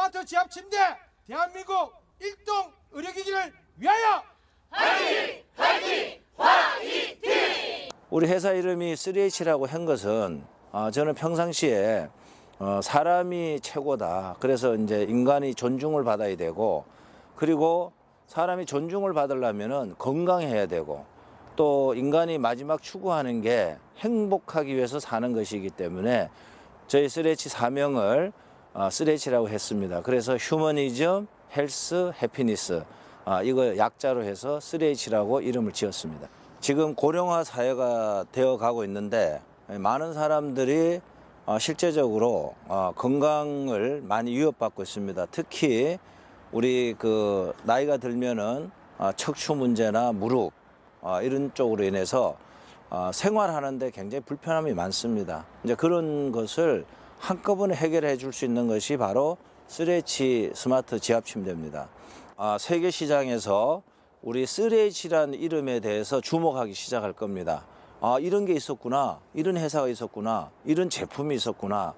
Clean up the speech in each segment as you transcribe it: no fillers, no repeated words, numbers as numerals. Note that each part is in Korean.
스마트 지압 침대 대한민국 1등 의료기기를 위하여 화이팅! 화이팅! 화이팅! 우리 회사 이름이 3H라고 한 것은 저는 평상시에 사람이 최고다. 그래서 이제 인간이 존중을 받아야 되고, 그리고 사람이 존중을 받으려면은 건강해야 되고, 또 인간이 마지막 추구하는 게 행복하기 위해서 사는 것이기 때문에 저희 3H 사명을 3H라고 했습니다. 그래서 휴머니즘, 헬스, 해피니스, 이거 약자로 해서 3H라고 이름을 지었습니다. 지금 고령화 사회가 되어 가고 있는데 많은 사람들이 실제적으로 건강을 많이 위협받고 있습니다. 특히 우리 나이가 들면은 척추 문제나 무릎 이런 쪽으로 인해서 생활하는데 굉장히 불편함이 많습니다. 이제 그런 것을 한꺼번에 해결해 줄 수 있는 것이 바로 3H 스마트 지압 침대입니다. 세계 시장에서 우리 3H라는 이름에 대해서 주목하기 시작할 겁니다. 이런 게 있었구나, 이런 회사가 있었구나, 이런 제품이 있었구나,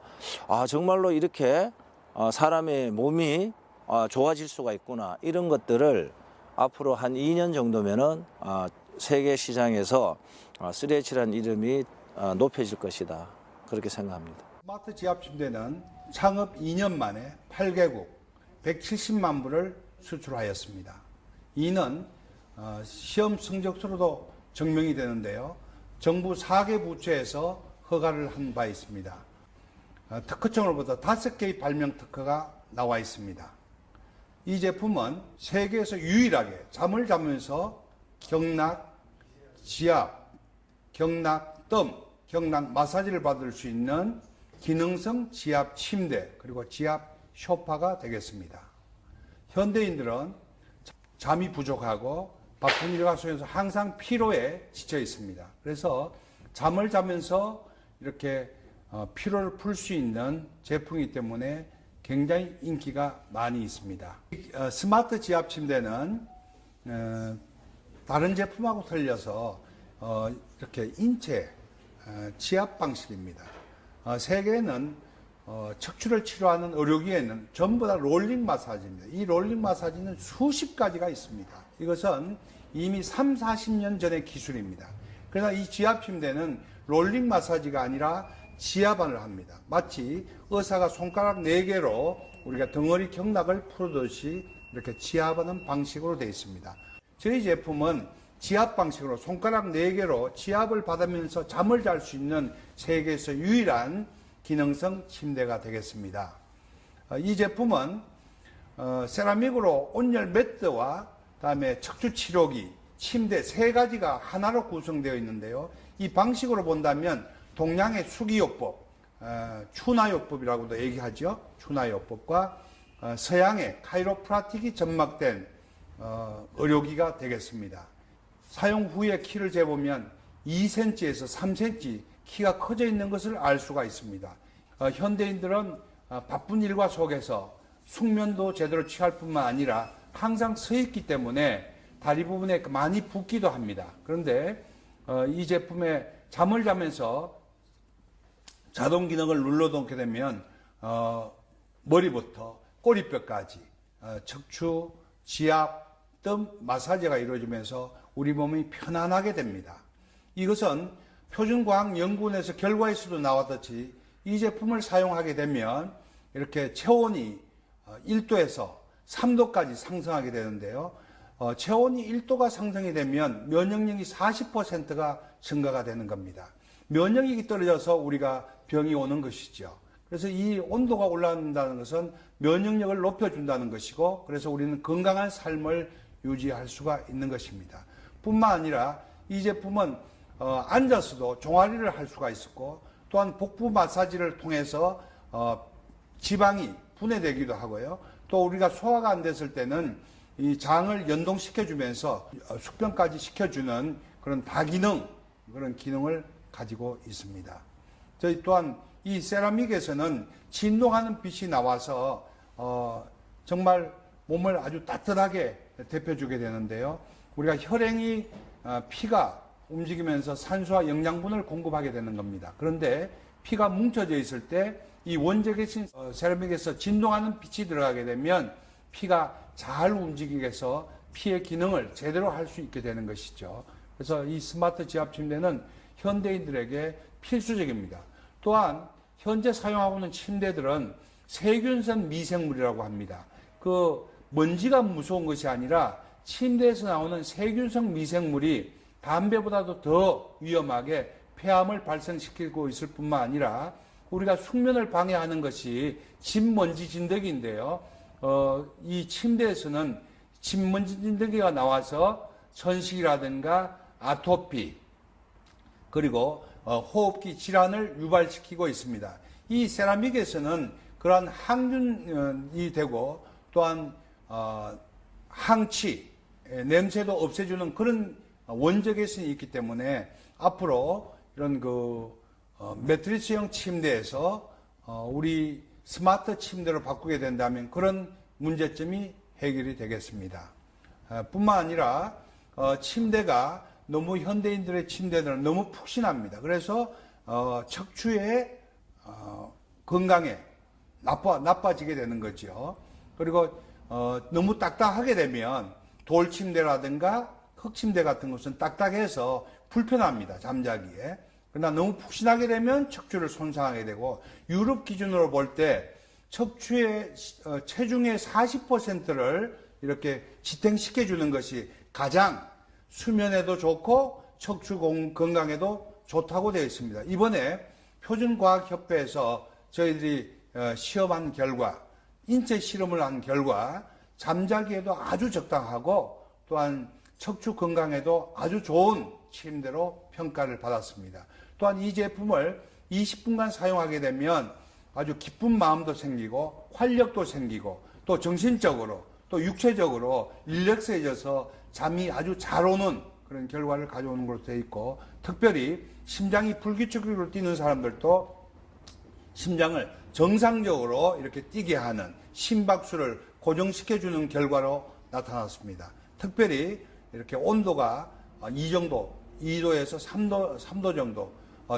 정말로 이렇게 사람의 몸이 좋아질 수가 있구나, 이런 것들을 앞으로 한 2년 정도면은 세계 시장에서 3H라는 이름이 높여질 것이다, 그렇게 생각합니다. 스마트 지압 침대는 창업 2년 만에 8개국 170만 부를 수출하였습니다. 이는 시험 성적서로도 증명이 되는데요. 정부 4개 부처에서 허가를 한 바 있습니다. 특허청을 보다 5개의 발명 특허가 나와 있습니다. 이 제품은 세계에서 유일하게 잠을 자면서 경락, 지압, 경락, 뜸, 경락 마사지를 받을 수 있는 기능성 지압 침대 그리고 지압 소파가 되겠습니다. 현대인들은 잠이 부족하고 바쁜 일과 속에서 항상 피로에 지쳐 있습니다. 그래서 잠을 자면서 이렇게 피로를 풀 수 있는 제품이기 때문에 굉장히 인기가 많이 있습니다. 스마트 지압 침대는 다른 제품하고 틀려서 이렇게 인체 지압 방식입니다. 세계에는 척추를 치료하는 의료기에는 전부 다 롤링 마사지입니다. 이 롤링 마사지는 수십 가지가 있습니다. 이것은 이미 3, 40년 전의 기술입니다. 그러나 이 지압 침대는 롤링 마사지가 아니라 지압을 합니다. 마치 의사가 손가락 4개로 우리가 덩어리 경락을 풀듯이 이렇게 지압하는 방식으로 되어 있습니다. 저희 제품은 지압 방식으로 손가락 4개로 지압을 받으면서 잠을 잘 수 있는 세계에서 유일한 기능성 침대가 되겠습니다. 이 제품은 세라믹으로 온열 매트와 다음에 척추 치료기, 침대 3가지가 하나로 구성되어 있는데요. 이 방식으로 본다면 동양의 수기요법, 추나요법이라고도 얘기하죠. 추나요법과 서양의 카이로프라틱이 접목된 의료기가 되겠습니다. 사용 후에 키를 재보면 2cm에서 3cm 키가 커져 있는 것을 알 수가 있습니다. 현대인들은 바쁜 일과 속에서 숙면도 제대로 취할 뿐만 아니라 항상 서 있기 때문에 다리 부분에 많이 붓기도 합니다. 그런데 이 제품에 잠을 자면서 자동 기능을 눌러놓게 되면 머리부터 꼬리뼈까지 척추, 지압, 뜸 마사지가 이루어지면서 우리 몸이 편안하게 됩니다. 이것은 표준과학연구원에서 결과에서도 나왔듯이 이 제품을 사용하게 되면 이렇게 체온이 1도에서 3도까지 상승하게 되는데요. 체온이 1도가 상승이 되면 면역력이 40%가 증가가 되는 겁니다. 면역력이 떨어져서 우리가 병이 오는 것이죠. 그래서 이 온도가 올라간다는 것은 면역력을 높여준다는 것이고, 그래서 우리는 건강한 삶을 유지할 수가 있는 것입니다. 뿐만 아니라 이 제품은 앉아서도 종아리를 할 수가 있었고, 또한 복부 마사지를 통해서 지방이 분해되기도 하고요. 또 우리가 소화가 안 됐을 때는 이 장을 연동시켜주면서 숙변까지 시켜주는 그런 다기능, 그런 기능을 가지고 있습니다. 저희 또한 이 세라믹에서는 진동하는 빛이 나와서 정말 몸을 아주 따뜻하게 데펴주게 되는데요. 우리가 혈행이 피가 움직이면서 산소와 영양분을 공급하게 되는 겁니다. 그런데 피가 뭉쳐져 있을 때 이 원적외신 세라믹에서 진동하는 빛이 들어가게 되면 피가 잘 움직이게 해서 피의 기능을 제대로 할 수 있게 되는 것이죠. 그래서 이 스마트 지압 침대는 현대인들에게 필수적입니다. 또한 현재 사용하고 있는 침대들은 세균성 미생물이라고 합니다. 그 먼지가 무서운 것이 아니라 침대에서 나오는 세균성 미생물이 담배보다도 더 위험하게 폐암을 발생시키고 있을 뿐만 아니라 우리가 숙면을 방해하는 것이 진먼지 진드기인데요. 이 침대에서는 진먼지 진드기가 나와서 천식이라든가 아토피 그리고 호흡기 질환을 유발시키고 있습니다. 이 세라믹에서는 그러한 항균이 되고 또한 항치, 냄새도 없애주는 그런 원적외선이 있기 때문에 앞으로 이런 매트리스형 침대에서 우리 스마트 침대로 바꾸게 된다면 그런 문제점이 해결이 되겠습니다. 뿐만 아니라 침대가 너무 현대인들의 침대들은 너무 푹신합니다. 그래서 척추의 건강에 나빠지게 되는 거죠. 그리고 너무 딱딱하게 되면 돌침대라든가 흙침대 같은 것은 딱딱해서 불편합니다. 잠자기에. 그러나 너무 푹신하게 되면 척추를 손상하게 되고 유럽 기준으로 볼 때 척추의 체중의 40%를 이렇게 지탱시켜 주는 것이 가장 수면에도 좋고 척추 건강에도 좋다고 되어 있습니다. 이번에 표준과학협회에서 저희들이 시험한 결과, 인체 실험을 한 결과 잠자기에도 아주 적당하고 또한 척추 건강에도 아주 좋은 침대로 평가를 받았습니다. 또한 이 제품을 20분간 사용하게 되면 아주 기쁜 마음도 생기고 활력도 생기고 또 정신적으로 또 육체적으로 릴렉스해져서 잠이 아주 잘 오는 그런 결과를 가져오는 것으로 되어 있고 특별히 심장이 불규칙적으로 뛰는 사람들도 심장을 정상적으로 이렇게 뛰게 하는 심박수를 고정시켜주는 결과로 나타났습니다. 특별히 이렇게 온도가 2도에서 3도 정도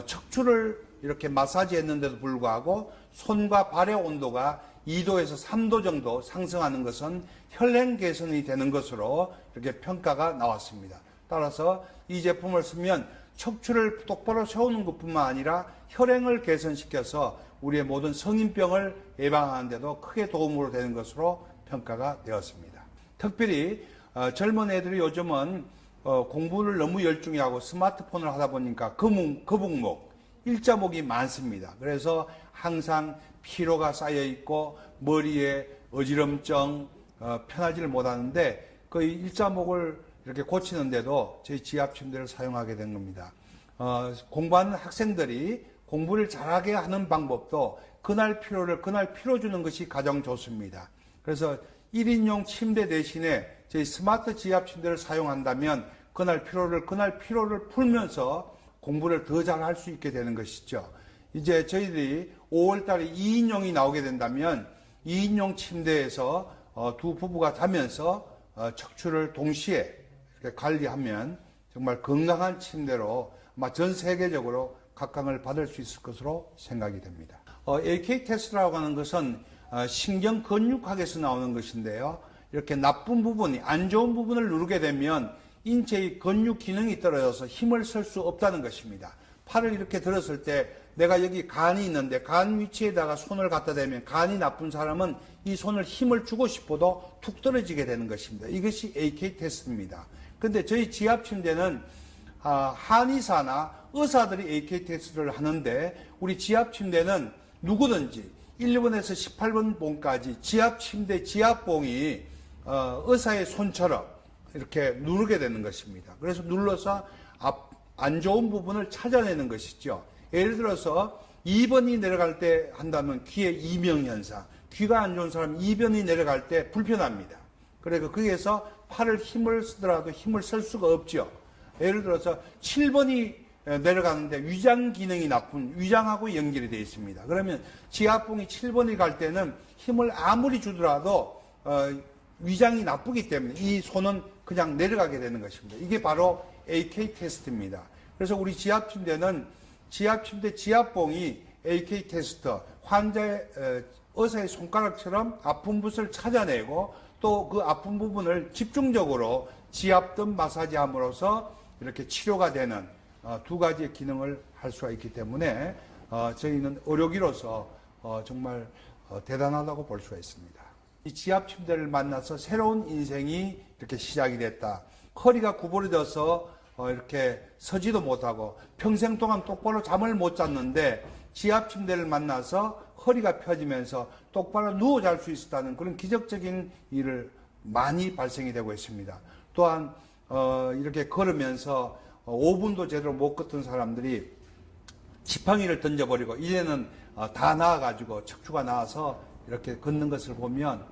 척추를 이렇게 마사지 했는데도 불구하고 손과 발의 온도가 2도에서 3도 정도 상승하는 것은 혈행 개선이 되는 것으로 이렇게 평가가 나왔습니다. 따라서 이 제품을 쓰면 척추를 똑바로 세우는 것뿐만 아니라 혈행을 개선시켜서 우리의 모든 성인병을 예방하는 데도 크게 도움으로 되는 것으로 평가가 되었습니다. 특별히 젊은 애들이 요즘은 공부를 너무 열중히 하고 스마트폰을 하다 보니까 거북목, 일자목이 많습니다. 그래서 항상 피로가 쌓여 있고 머리에 어지럼증, 편하지를 못하는데 그 일자목을 이렇게 고치는데도 저희 지압 침대를 사용하게 된 겁니다. 공부하는 학생들이 공부를 잘하게 하는 방법도 그날 피로를 그날 피워주는 것이 가장 좋습니다. 그래서 1인용 침대 대신에 저희 스마트 지압 침대를 사용한다면 그날 피로를 풀면서 공부를 더 잘할 수 있게 되는 것이죠. 이제 저희들이 5월 달에 2인용이 나오게 된다면 2인용 침대에서 두 부부가 자면서 척추를 동시에 이렇게 관리하면 정말 건강한 침대로 아마 전 세계적으로 각광을 받을 수 있을 것으로 생각이 됩니다. AK 테스트라고 하는 것은 신경 근육학에서 나오는 것인데요. 이렇게 나쁜 부분이 안 좋은 부분을 누르게 되면 인체의 근육 기능이 떨어져서 힘을 쓸 수 없다는 것입니다. 팔을 이렇게 들었을 때 내가 여기 간이 있는데 간 위치에다가 손을 갖다 대면 간이 나쁜 사람은 이 손을 힘을 주고 싶어도 툭 떨어지게 되는 것입니다. 이것이 AK 테스트입니다. 그런데 저희 지압 침대는 한의사나 의사들이 AK 테스트를 하는데 우리 지압 침대는 누구든지 1번에서 18번 봉까지 지압 침대 지압봉이 의사의 손처럼 이렇게 누르게 되는 것입니다. 그래서 눌러서 안 좋은 부분을 찾아내는 것이죠. 예를 들어서 2번이 내려갈 때 한다면 귀의 이명현상, 귀가 안 좋은 사람 2번이 내려갈 때 불편합니다. 그래서 거기에서 팔을 힘을 쓰더라도 힘을 쓸 수가 없죠. 예를 들어서 7번이 내려가는데 위장 기능이 나쁜 위장하고 연결이 되어 있습니다. 그러면 지압봉이 7번이 갈 때는 힘을 아무리 주더라도 위장이 나쁘기 때문에 이 손은 그냥 내려가게 되는 것입니다. 이게 바로 AK 테스트입니다. 그래서 우리 지압 침대는 지압 침대 지압봉이 AK 테스트, 환자의 의사의 손가락처럼 아픈 곳을 찾아내고 또 그 아픈 부분을 집중적으로 지압등 마사지함으로써 이렇게 치료가 되는 두 가지의 기능을 할 수가 있기 때문에 저희는 의료기로서 정말 대단하다고 볼 수가 있습니다. 이 지압 침대를 만나서 새로운 인생이 이렇게 시작이 됐다. 허리가 구부러져서 이렇게 서지도 못하고 평생 동안 똑바로 잠을 못 잤는데 지압 침대를 만나서 허리가 펴지면서 똑바로 누워 잘 수 있었다는 그런 기적적인 일을 많이 발생이 되고 있습니다. 또한 이렇게 걸으면서 5분도 제대로 못 걷던 사람들이 지팡이를 던져버리고 이제는 다 나아가지고 척추가 나와서 이렇게 걷는 것을 보면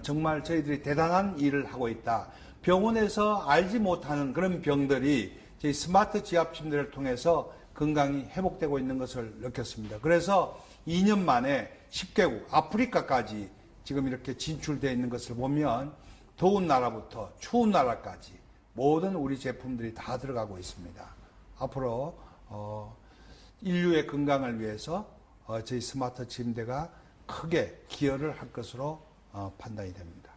정말 저희들이 대단한 일을 하고 있다. 병원에서 알지 못하는 그런 병들이 저희 스마트 지압 침대를 통해서 건강이 회복되고 있는 것을 느꼈습니다. 그래서 2년 만에 10개국, 아프리카까지 지금 이렇게 진출되어 있는 것을 보면 더운 나라부터 추운 나라까지 모든 우리 제품들이 다 들어가고 있습니다. 앞으로 인류의 건강을 위해서 저희 스마트 침대가 크게 기여를 할 것으로 판단이 됩니다.